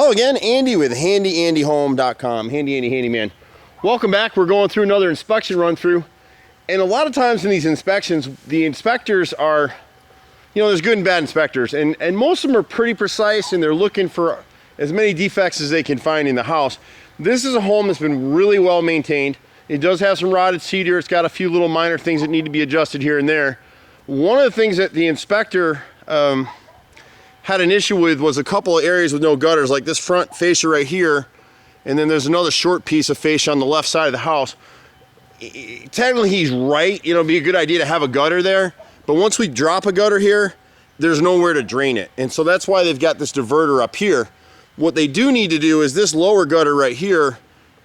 Hello again, Andy with HandyAndyHome.com. Handy Andy Handyman. Welcome back. We're going through another inspection run through. And a lot of times in these inspections, the inspectors are, there's good and bad inspectors. And most of them are pretty precise and they're looking for as many defects as they can find in the house. This is a home that's been really well maintained. It does have some rotted cedar. It's got a few little minor things that need to be adjusted here and there. One of the things that the inspector had an issue with was a couple of areas with no gutters, like this front fascia right here, and then there's another short piece of fascia on the left side of the house. Technically he's right, it'd be a good idea to have a gutter there, but once we drop a gutter here, there's nowhere to drain it. And so that's why they've got this diverter up here. What they do need to do is this lower gutter right here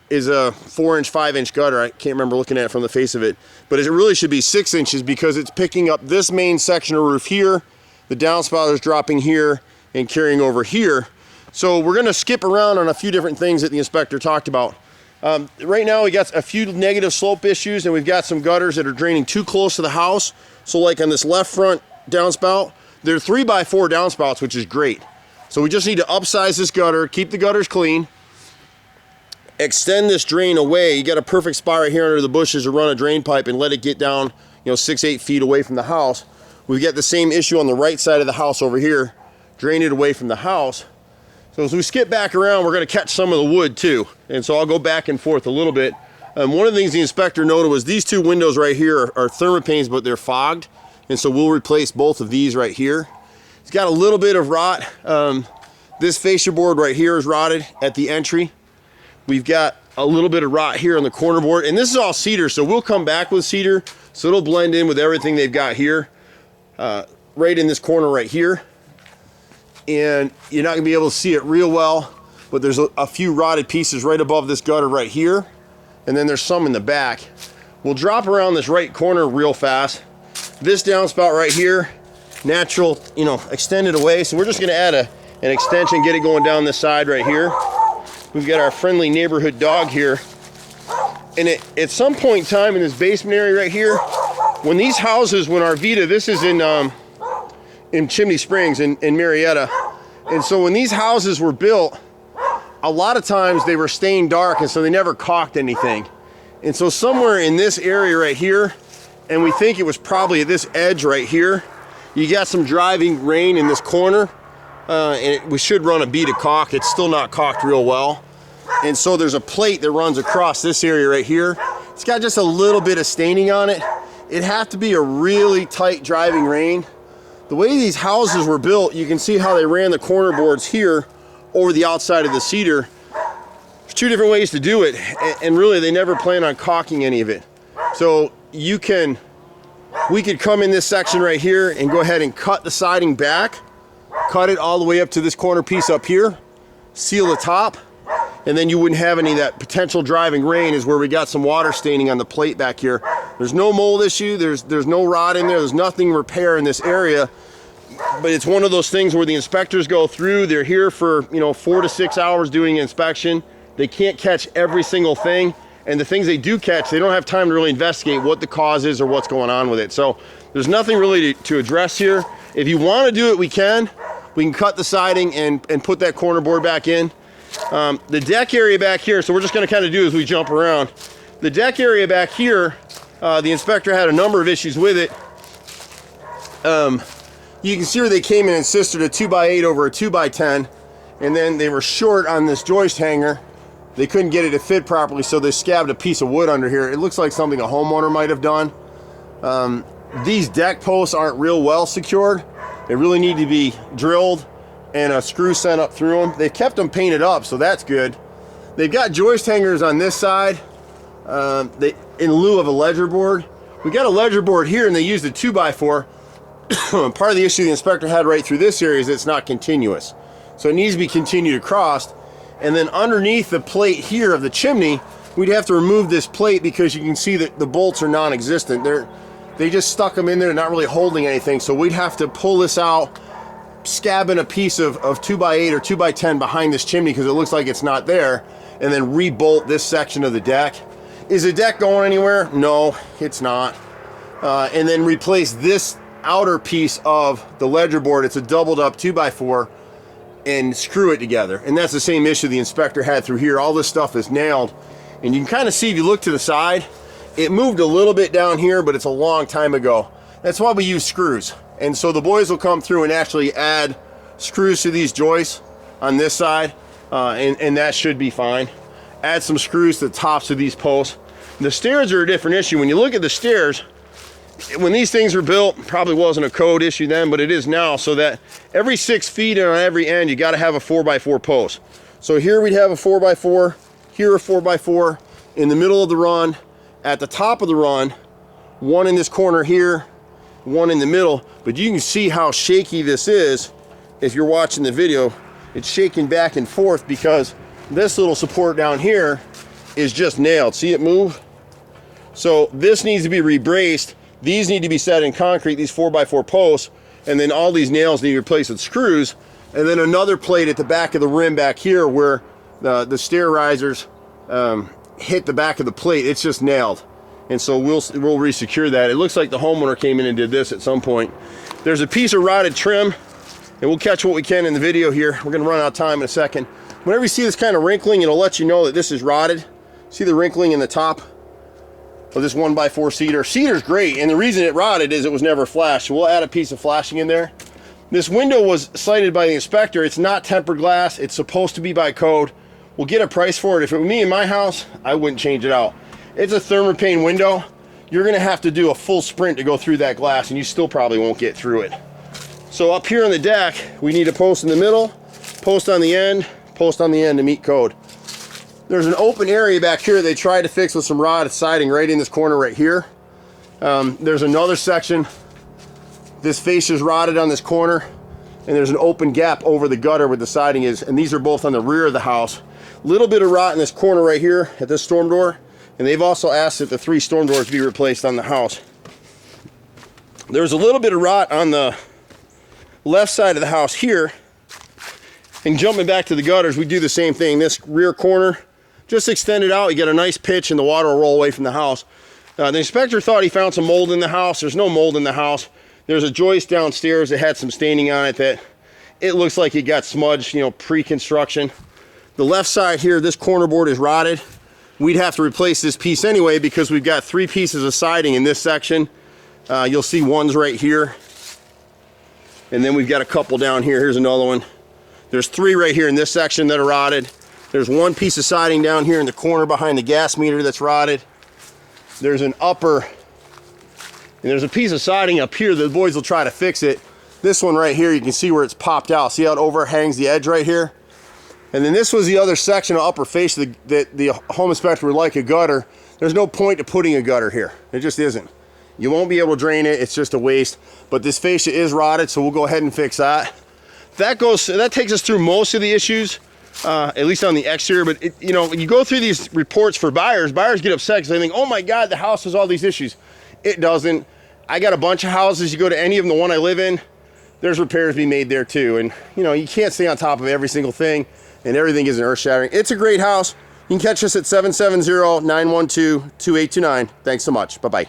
is a 4-inch, 5-inch gutter. I can't remember looking at it from the face of it, but it really should be 6 inches because it's picking up this main section of roof here. The downspout is dropping here and carrying over here. So we're going to skip around on a few different things that the inspector talked about. Right now we got a few negative slope issues and we've got some gutters that are draining too close to the house. So like on this left front downspout, they're 3x4 downspouts, which is great. So we just need to upsize this gutter, keep the gutters clean, extend this drain away. You got a perfect spot right here under the bushes to run a drain pipe and let it get down 6-8 feet away from the house. We've got the same issue on the right side of the house over here. Drain it away from the house. So as we skip back around, we're going to catch some of the wood too. And so I'll go back and forth a little bit. One of the things the inspector noted was these two windows right here are thermopanes, but they're fogged. And so we'll replace both of these right here. It's got a little bit of rot. This fascia board right here is rotted at the entry. We've got a little bit of rot here on the corner board. And this is all cedar, so we'll come back with cedar. So it'll blend in with everything they've got here. Right in this corner right here, and you're not gonna be able to see it real well, but there's a few rotted pieces right above this gutter right here, and then there's some in the back. We'll drop around this right corner real fast. This downspout right here, natural, extended away, so we're just gonna add an extension, get it going down this side right here. We've got our friendly neighborhood dog here, and at some point in time in this basement area right here, when these houses, when Arvita, this is in Chimney Springs in Marietta, and so when these houses were built, a lot of times they were stained dark, and so they never caulked anything. And so somewhere in this area right here, and we think it was probably at this edge right here, you got some driving rain in this corner, and we should run a bead of caulk. It's still not caulked real well. And so there's a plate that runs across this area right here. It's got just a little bit of staining on it. It'd have to be a really tight driving rain. The way these houses were built, you can see how they ran the corner boards here over the outside of the cedar. There's two different ways to do it, and really they never plan on caulking any of it. So we could come in this section right here and go ahead and cut the siding back, cut it all the way up to this corner piece up here, seal the top, and then you wouldn't have any of that potential driving rain is where we got some water staining on the plate back here. There's no mold issue, there's no rot in there, there's nothing repair in this area, but it's one of those things where the inspectors go through, they're here for 4 to 6 hours doing inspection. They can't catch every single thing, and the things they do catch, they don't have time to really investigate what the cause is or what's going on with it. So there's nothing really to address here. If you want to do it, we can cut the siding and put that corner board back in. The deck area back here, so we're just going to kind of do as we jump around. The deck area back here, the inspector had a number of issues with it. You can see where they came in and insisted a 2x8 over a 2x10, and then they were short on this joist hanger. They couldn't get it to fit properly, so they scabbed a piece of wood under here. It looks like something a homeowner might have done. These deck posts aren't real well secured. They really need to be drilled and a screw sent up through them. They've kept them painted up, so that's good. They've got joist hangers on this side in lieu of a ledger board. We got a ledger board here, and they used a 2x4. Part of the issue the inspector had right through this area is it's not continuous. So it needs to be continued across. And then underneath the plate here of the chimney, we'd have to remove this plate because you can see that the bolts are non-existent. They just stuck them in there, not really holding anything. So we'd have to pull this out, scabbing a piece of 2x8 or 2x10 behind this chimney because it looks like it's not there, and then re-bolt this section of the deck. Is the deck going anywhere? No, it's not. And then replace this outer piece of the ledger board. It's a doubled up 2x4. and screw it together. And that's the same issue the inspector had through here. All this stuff is nailed, and you can kind of see if you look to the side, it moved a little bit down here, but it's a long time ago. That's why we use screws. And so the boys will come through and actually add screws to these joists on this side, and that should be fine. Add some screws to the tops of these posts. The stairs are a different issue. When you look at the stairs, when these things were built, probably wasn't a code issue then, but it is now, so that every 6 feet and on every end, you got to have a 4x4 post. So here we'd have a 4x4, here a 4x4, in the middle of the run, at the top of the run, one in this corner here, one in the middle. But you can see how shaky this is if you're watching the video. It's shaking back and forth because this little support down here is just nailed. See it move? So this needs to be rebraced. These need to be set in concrete, these 4x4 posts, and then all these nails need to be replaced with screws. And then another plate at the back of the rim back here where the stair risers hit the back of the plate. It's just nailed. And so we'll re-secure that. It looks like the homeowner came in and did this at some point. There's a piece of rotted trim, and we'll catch what we can in the video here. We're gonna run out of time in a second. Whenever you see this kind of wrinkling, it'll let you know that this is rotted. See the wrinkling in the top of this 1x4 cedar? Cedar's great, and the reason it rotted is it was never flashed. So we'll add a piece of flashing in there. This window was cited by the inspector. It's not tempered glass. It's supposed to be by code. We'll get a price for it. If it were me in my house, I wouldn't change it out. It's a thermopane window. You're gonna have to do a full sprint to go through that glass, and you still probably won't get through it. So up here on the deck, we need a post in the middle, post on the end to meet code. There's an open area back here they tried to fix with some rod siding right in this corner right here. There's another section. This face is rotted on this corner, and there's an open gap over the gutter where the siding is, and these are both on the rear of the house. Little bit of rot in this corner right here at this storm door, and they've also asked that the 3 storm doors be replaced on the house. There's a little bit of rot on the left side of the house here, and jumping back to the gutters, we do the same thing. This rear corner, just extend it out, you get a nice pitch, and the water will roll away from the house. The inspector thought he found some mold in the house. There's no mold in the house. There's a joist downstairs that had some staining on it that it looks like it got smudged, you know, pre-construction. The left side here, this corner board is rotted. We'd have to replace this piece anyway because we've got 3 pieces of siding in this section. You'll see one's right here. And then we've got a couple down here. Here's another one. There's 3 right here in this section that are rotted. There's 1 piece of siding down here in the corner behind the gas meter that's rotted. There's an upper, and there's a piece of siding up here that the boys will try to fix it. This one right here, you can see where it's popped out. See how it overhangs the edge right here? And then this was the other section of upper face that the home inspector would like a gutter. There's no point to putting a gutter here. It just isn't. You won't be able to drain it. It's just a waste. But this fascia is rotted, so we'll go ahead and fix that. That takes us through most of the issues, at least on the exterior. But you know, when you go through these reports for buyers get upset because they think, oh my God, the house has all these issues. It doesn't. I got a bunch of houses. You go to any of them, the one I live in, there's repairs to be made there too. And you know, you can't stay on top of every single thing, and everything isn't earth-shattering. It's a great house. You can catch us at 770-912-2829. Thanks so much. Bye-bye.